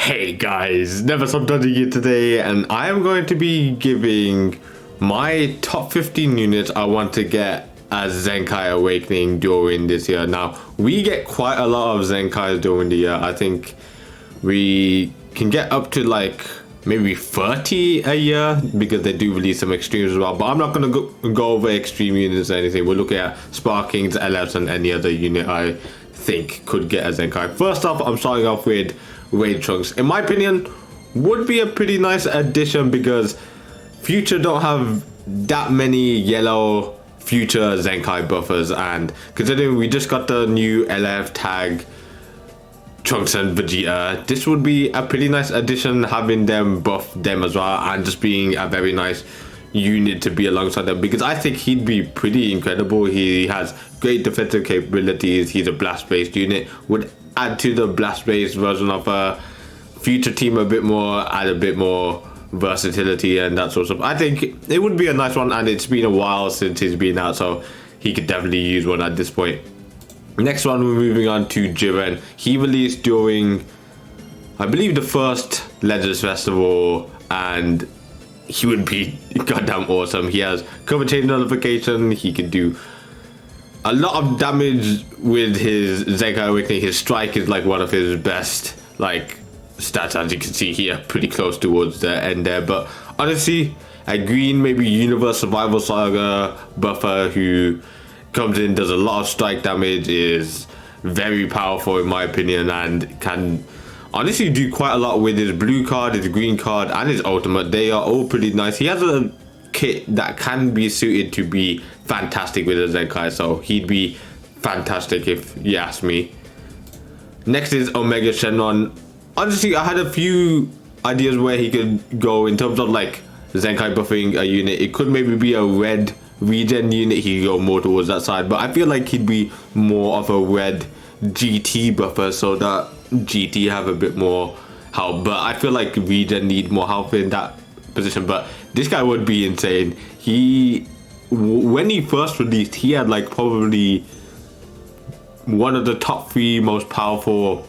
Hey guys, Never Stop Dodging here today, and I am going to be giving my top 15 units I want to get as Zenkai Awakening during this year. Now, we get quite a lot of Zenkais during the year. I think we can get up to like maybe 30 a year because they do release some extremes as well. But I'm not going to go over extreme units or anything. We're looking at Sparkings, LFs, and any other unit I think could get a Zenkai. First off, I'm starting off with Raid Trunks. In my opinion, would be a pretty nice addition because Future don't have that many yellow Future Zenkai buffers, and considering we just got the new LF tag Trunks and Vegeta, this would be a pretty nice addition, having them buff them as well and just being a very nice unit to be alongside them, because I think he'd be pretty incredible. He has great defensive capabilities. He's a blast based unit, would add to the blast based version of a Future team a bit more, add a bit more versatility and that sort of stuff. I think it would be a nice one, and it's been a while since he's been out, so he could definitely use one at this point. Next one, we're moving on to Jiren. He released during, I believe, the first Legends Festival, and he would be goddamn awesome. He has cover chain nullification. He can do a lot of damage with his Zenkai Awakening. His strike is like one of his best like stats, as you can see here, pretty close towards the end there. But honestly, a green maybe Universe Survival Saga buffer who comes in, does a lot of strike damage, is very powerful in my opinion, and can honestly do quite a lot with his blue card, his green card, and his ultimate. They are all pretty nice. He has a kit that can be suited to be fantastic with a Zenkai, so he'd be fantastic if you ask me. Next is Omega Shenron. Honestly, I had a few ideas where he could go in terms of like Zenkai buffing a unit. It could maybe be a red regen unit. He could go more towards that side, but I feel like he'd be more of a red GT buffer, so that GT have a bit more help. But I feel like regen need more help in that position. But this guy would be insane. When he first released, he had like probably one of the top 3 most powerful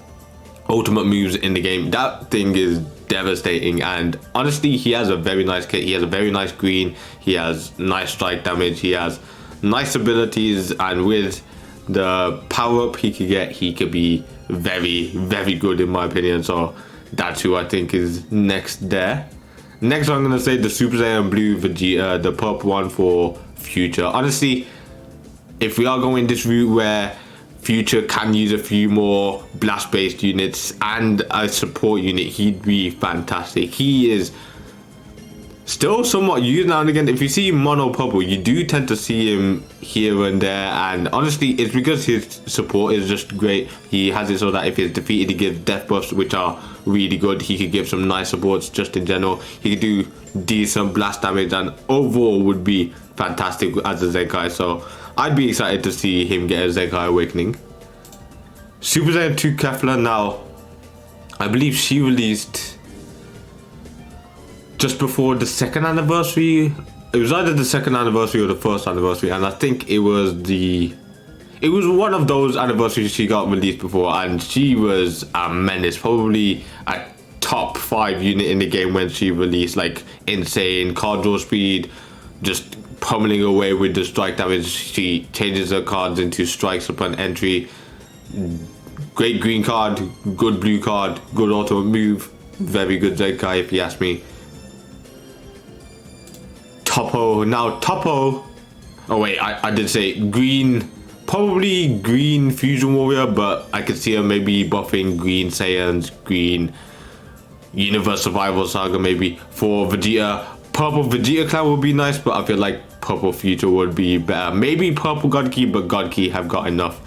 ultimate moves in the game. That thing is devastating, and honestly, he has a very nice kit. He has a very nice green. He has nice strike damage. He has nice abilities, and with the power up he could get, he could be very, very good in my opinion. So that's who I think is next there. Next, I'm gonna say the Super Saiyan Blue Vegeta, the purple one for Future. Honestly, if we are going this route where Future can use a few more blast based units and a support unit, he'd be fantastic. He is still somewhat used now and again. If you see mono purple, you do tend to see him here and there, and honestly, it's because his support is just great. He has it so that if he's defeated, he gives death buffs, which are really good. He could give some nice supports just in general. He could do decent blast damage, and overall would be fantastic as a Zenkai. So I'd be excited to see him get a Zenkai Awakening. Super Saiyan 2 Kefla. Now, I believe she released just before the 2nd anniversary. It was either the 2nd anniversary or the 1st anniversary, and I think it was one of those anniversaries she got released before, and she was a menace. Probably a top 5 unit in the game when she released. Like, insane card draw speed, just pummeling away with the strike damage. She changes her cards into strikes upon entry. Great green card, good blue card, good ultimate move, very good Zenkai if you ask me. Toppo. Now Toppo, oh wait, I did say green, probably green Fusion Warrior, but I could see her maybe buffing green Saiyans, green Universe Survival Saga maybe. For Vegeta, purple Vegeta Clan would be nice, but I feel like purple Future would be better. Maybe purple God Key, but God Key have got enough.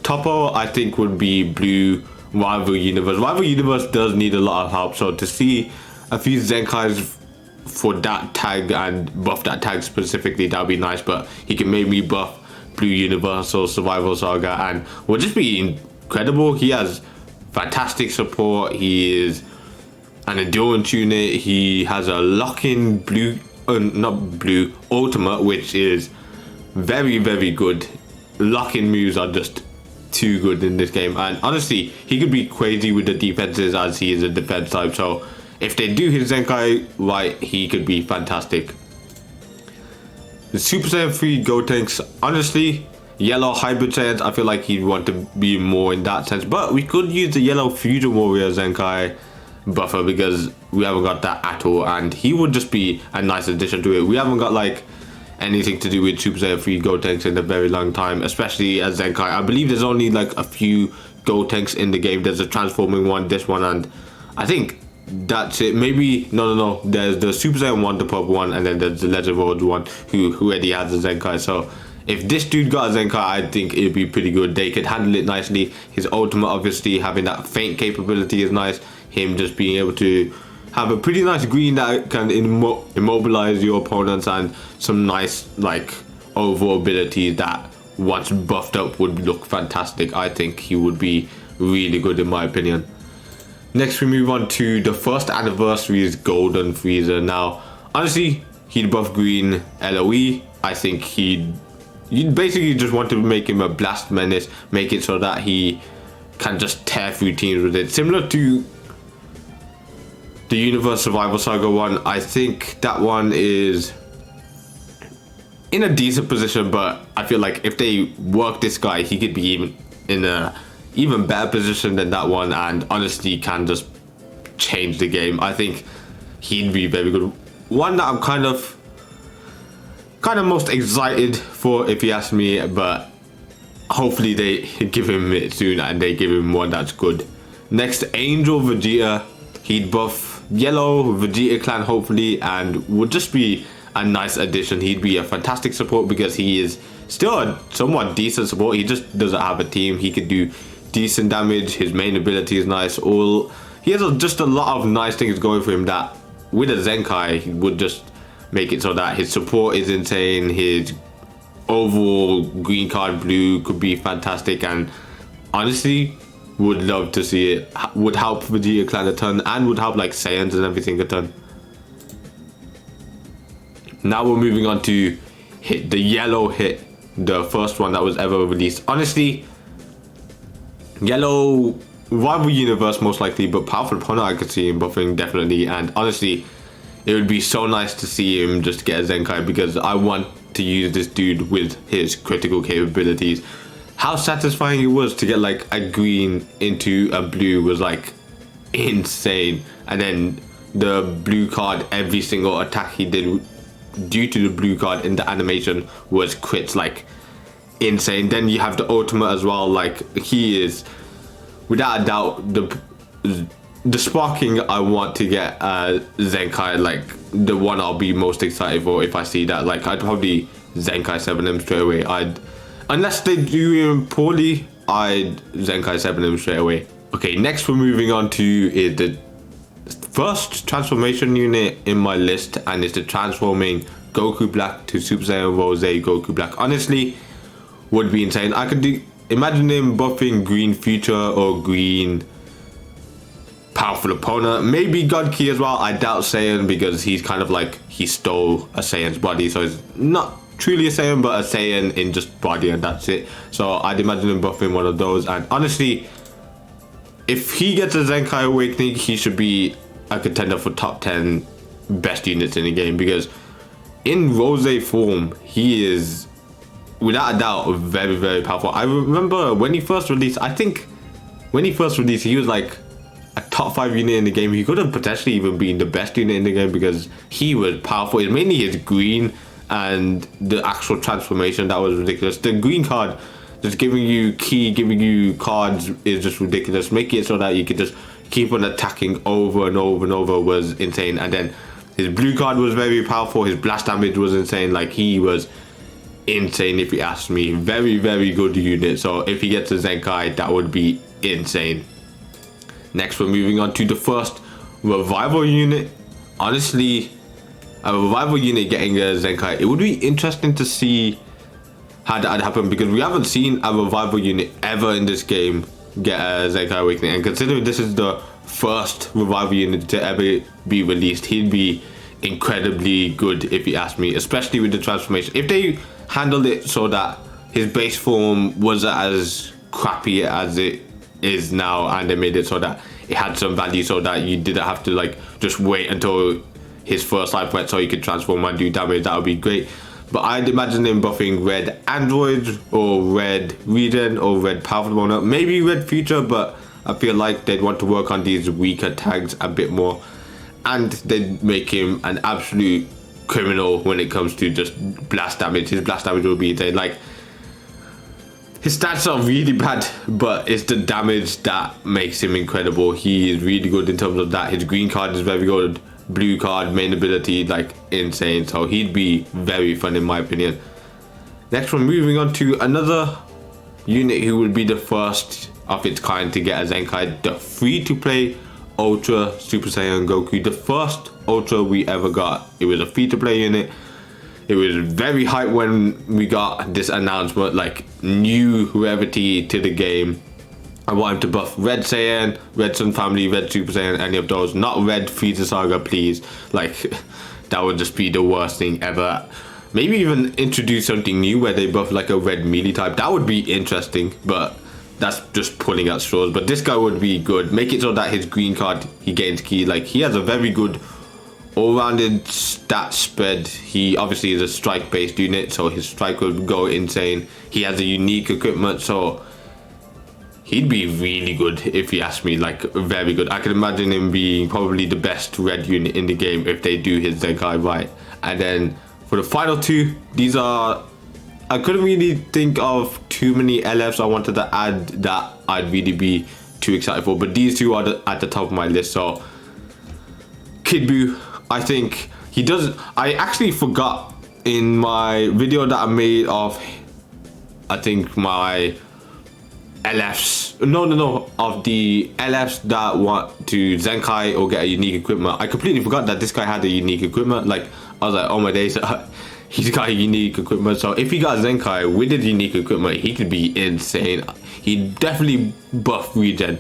Toppo, I think, would be blue Rival Universe. Rival Universe does need a lot of help, so to see a few Zenkais for that tag and buff that tag specifically, that would be nice. But he can maybe buff Blue Universal Survival Saga and would just be incredible. He has fantastic support. He is an endurance unit. He has a lock-in blue, not blue, ultimate, which is very, very good. Lock-in moves are just too good in this game. And honestly, he could be crazy with the defenses as he is a defense type. So if they do his Zenkai right, he could be fantastic. The Super Saiyan 3 Gotenks, honestly, yellow hybrid Saiyans, I feel like he'd want to be more in that sense. But we could use the yellow Fusion Warrior Zenkai buffer because we haven't got that at all. And he would just be a nice addition to it. We haven't got like anything to do with Super Saiyan 3 Gotenks in a very long time, especially as Zenkai. I believe there's only like a few Gotenks in the game. There's a transforming one, this one, and I think that's it. Maybe no, there's the Super Saiyan 1, the pop one, and then there's the Legend World one who already has a Zenkai. So if this dude got a Zenkai, I think it'd be pretty good. They could handle it nicely. His ultimate, obviously, having that feint capability is nice. Him just being able to have a pretty nice green that can immobilize your opponents, and some nice like overall abilities that once buffed up would look fantastic. I think he would be really good in my opinion. Next we move on to the first anniversary's Golden Frieza. Now honestly, he'd buff green LOE. I think you'd basically just want to make him a blast menace, make it so that he can just tear through teams with it, similar to the Universe Survival Saga one. I think that one is in a decent position, but I feel like if they work this guy, he could be even in a even better position than that one, and honestly can just change the game. I think he'd be very good. One that I'm kind of most excited for, if you ask me, but hopefully they give him it soon and they give him one that's good. Next, Angel Vegeta. He'd buff yellow Vegeta clan hopefully, and would just be a nice addition. He'd be a fantastic support because he is still a somewhat decent support. He just doesn't have a team. He could do decent damage. His main ability is nice. He has just a lot of nice things going for him that with a Zenkai he would just make it so that his support is insane. His overall green card blue could be fantastic, and honestly would love to see it. Would help Vegeta clan a ton, and would help like Saiyans and everything a ton. Now we're moving on to the yellow hit, the first one that was ever released. Honestly, yellow rival universe most likely, but powerful opponent I could see him buffing definitely. And honestly, it would be so nice to see him just get a Zenkai because I want to use this dude with his critical capabilities. How satisfying it was to get like a green into a blue was like insane. And then the blue card, every single attack he did due to the blue card in the animation was crits, like insane. Then you have the ultimate as well. Like he is without a doubt the sparking I want to get Zenkai, like the one I'll be most excited for if I see that. Like I'd probably Zenkai 7 him straight away. Unless they do him poorly, I'd Zenkai 7 him straight away. Okay, next we're moving on to is the first transformation unit in my list, and it's the transforming Goku Black to Super Saiyan Rose Goku Black. Honestly, would be insane. I could imagine him buffing green future or green powerful opponent, maybe God Ki as well. I doubt Saiyan because he's kind of like he stole a Saiyan's body, so he's not truly a Saiyan but a Saiyan in just body, and that's it. So I'd imagine him buffing one of those. And honestly, if he gets a Zenkai Awakening, he should be a contender for top 10 best units in the game, because in Rose form he is without a doubt very, very powerful. I remember when he first released, I think when he first released he was like a top 5 unit in the game. He could have potentially even been the best unit in the game because he was powerful. It's mainly his green and the actual transformation that was ridiculous. The green card just giving you ki, giving you cards is just ridiculous. Making it so that you could just keep on attacking over and over and over was insane. And then his blue card was very powerful. His blast damage was insane. Like he was insane if you ask me. Very, very good unit. So if he gets a Zenkai, that would be insane. Next we're moving on to the first revival unit. Honestly, a revival unit getting a Zenkai, it would be interesting to see how that happen, because we haven't seen a revival unit ever in this game get a Zenkai Awakening. And considering this is the first revival unit to ever be released, he'd be incredibly good if you ask me, especially with the transformation. If they handled it so that his base form was as crappy as it is now, and they made it so that it had some value, so that you didn't have to like just wait until his first life went so he could transform and do damage. That would be great. But I'd imagine him buffing red android or red regen or red powerful owner, maybe red future, but I feel like they'd want to work on these weaker tags a bit more, and they'd make him an absolute criminal when it comes to just blast damage. His blast damage will be insane. Like, his stats are really bad, but it's the damage that makes him incredible. He is really good in terms of that. His green card is very good. Blue card, main ability, like insane. So he'd be very fun in my opinion. Next one, moving on to another unit who would be the first of its kind to get a Zenkai, the free-to-play Ultra Super Saiyan Goku. The first Ultra we ever got. It was a free-to-play unit. It was very hype when we got this announcement, like new rarity to the game. I want him to buff Red Saiyan, Red Sun Family, Red Super Saiyan, any of those. Not Red Frieza Saga, please. Like, that would just be the worst thing ever. Maybe even introduce something new where they buff like a red melee type. That would be interesting, but that's just pulling at straws. But this guy would be good. Make it so that his green card, he gains ki. Like, he has a very good all-rounded stat spread. He obviously is a strike-based unit, so his strike would go insane. He has a unique equipment, so he'd be really good if you ask me, like very good. I can imagine him being probably the best red unit in the game if they do his Zenkai right. And then for the final two, these are, I couldn't really think of too many LFs I wanted to add that I'd really be too excited for, but these two are at the top of my list. So Kid Buu, I think he does. I actually forgot in my video that I made of, I think my LFs, no, of the LFs that want to Zenkai or get a unique equipment. I completely forgot that this guy had a unique equipment. Like, I was like, oh my days, he's got a unique equipment. So if he got Zenkai with his unique equipment, he could be insane. He'd definitely buff regen.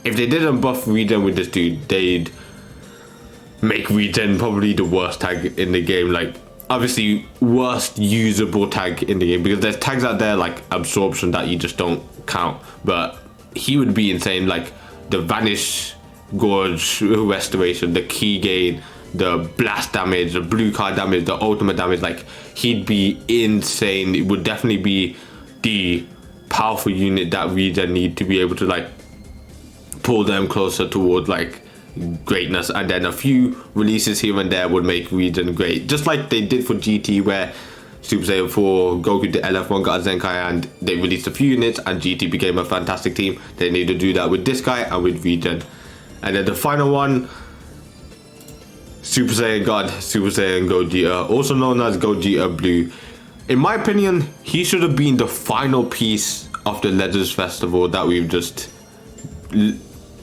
If they didn't buff regen with this dude, they'd make regen probably the worst tag in the game. Like, obviously worst usable tag in the game, because there's tags out there like absorption that you just don't count, but he would be insane. Like the vanish gorge restoration, the key gain, the blast damage, the blue card damage, the ultimate damage, like he'd be insane. It would definitely be the powerful unit that we then need to be able to like pull them closer towards like greatness. And then a few releases here and there would make regen great, just like they did for GT, where Super Saiyan 4 Goku the LF1 got a Zenkai and they released a few units and GT became a fantastic team. They need to do that with this guy and with regen. And then the final one, Super Saiyan God, Super Saiyan Gogeta, also known as Gogeta Blue. In my opinion, he should have been the final piece of the Legends Festival that we've just...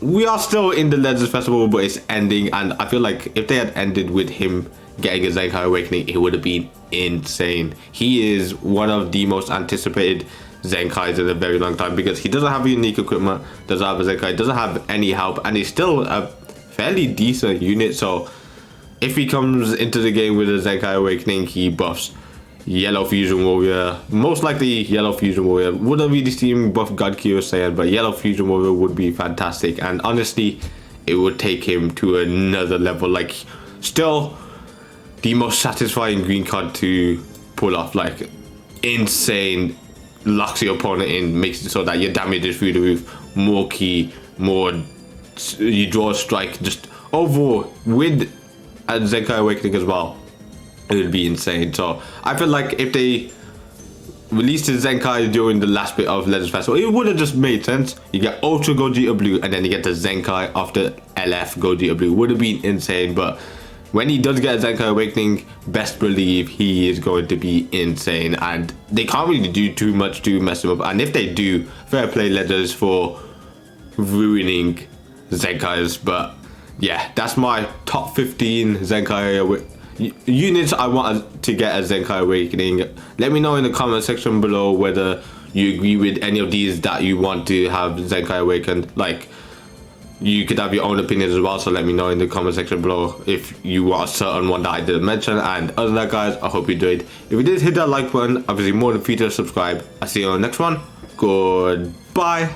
We are still in the Legends Festival, but it's ending, and I feel like if they had ended with him getting a Zenkai Awakening, it would have been insane. He is one of the most anticipated Zenkais in a very long time, because he doesn't have a unique equipment, doesn't have a Zenkai, doesn't have any help, and he's still a fairly decent unit. So if he comes into the game with a Zenkai Awakening, he buffs Yellow Fusion Warrior, most likely Yellow Fusion Warrior. Wouldn't really see him buff God Kyo Saiyan, but Yellow Fusion Warrior would be fantastic, and honestly it would take him to another level. Like, still the most satisfying green card to pull off. Like, insane, locks your opponent in, makes it so that your damage is through the roof, more key, more, you draw a strike, just overall with a Zenkai Awakening as well, it would be insane. So I feel like if they released his Zenkai during the last bit of Legends Festival, it would have just made sense. You get Ultra Gogeta Blue and then you get the Zenkai after LF Gogeta Blue. Would have been insane. But when he does get a Zenkai Awakening, best believe he is going to be insane, and they can't really do too much to mess him up. And if they do, fair play Legends for ruining Zenkais. But yeah, that's my top 15 Zenkai units I want to get a Zenkai Awakening. Let me know in the comment section below whether you agree with any of these that you want to have Zenkai Awakened. Like, you could have your own opinions as well, so let me know in the comment section below if you want a certain one that I didn't mention. And other than that, guys, I hope you enjoyed. If you did, hit that like button. Obviously, more than free to subscribe. I'll see you on the next one. Goodbye. Goodbye.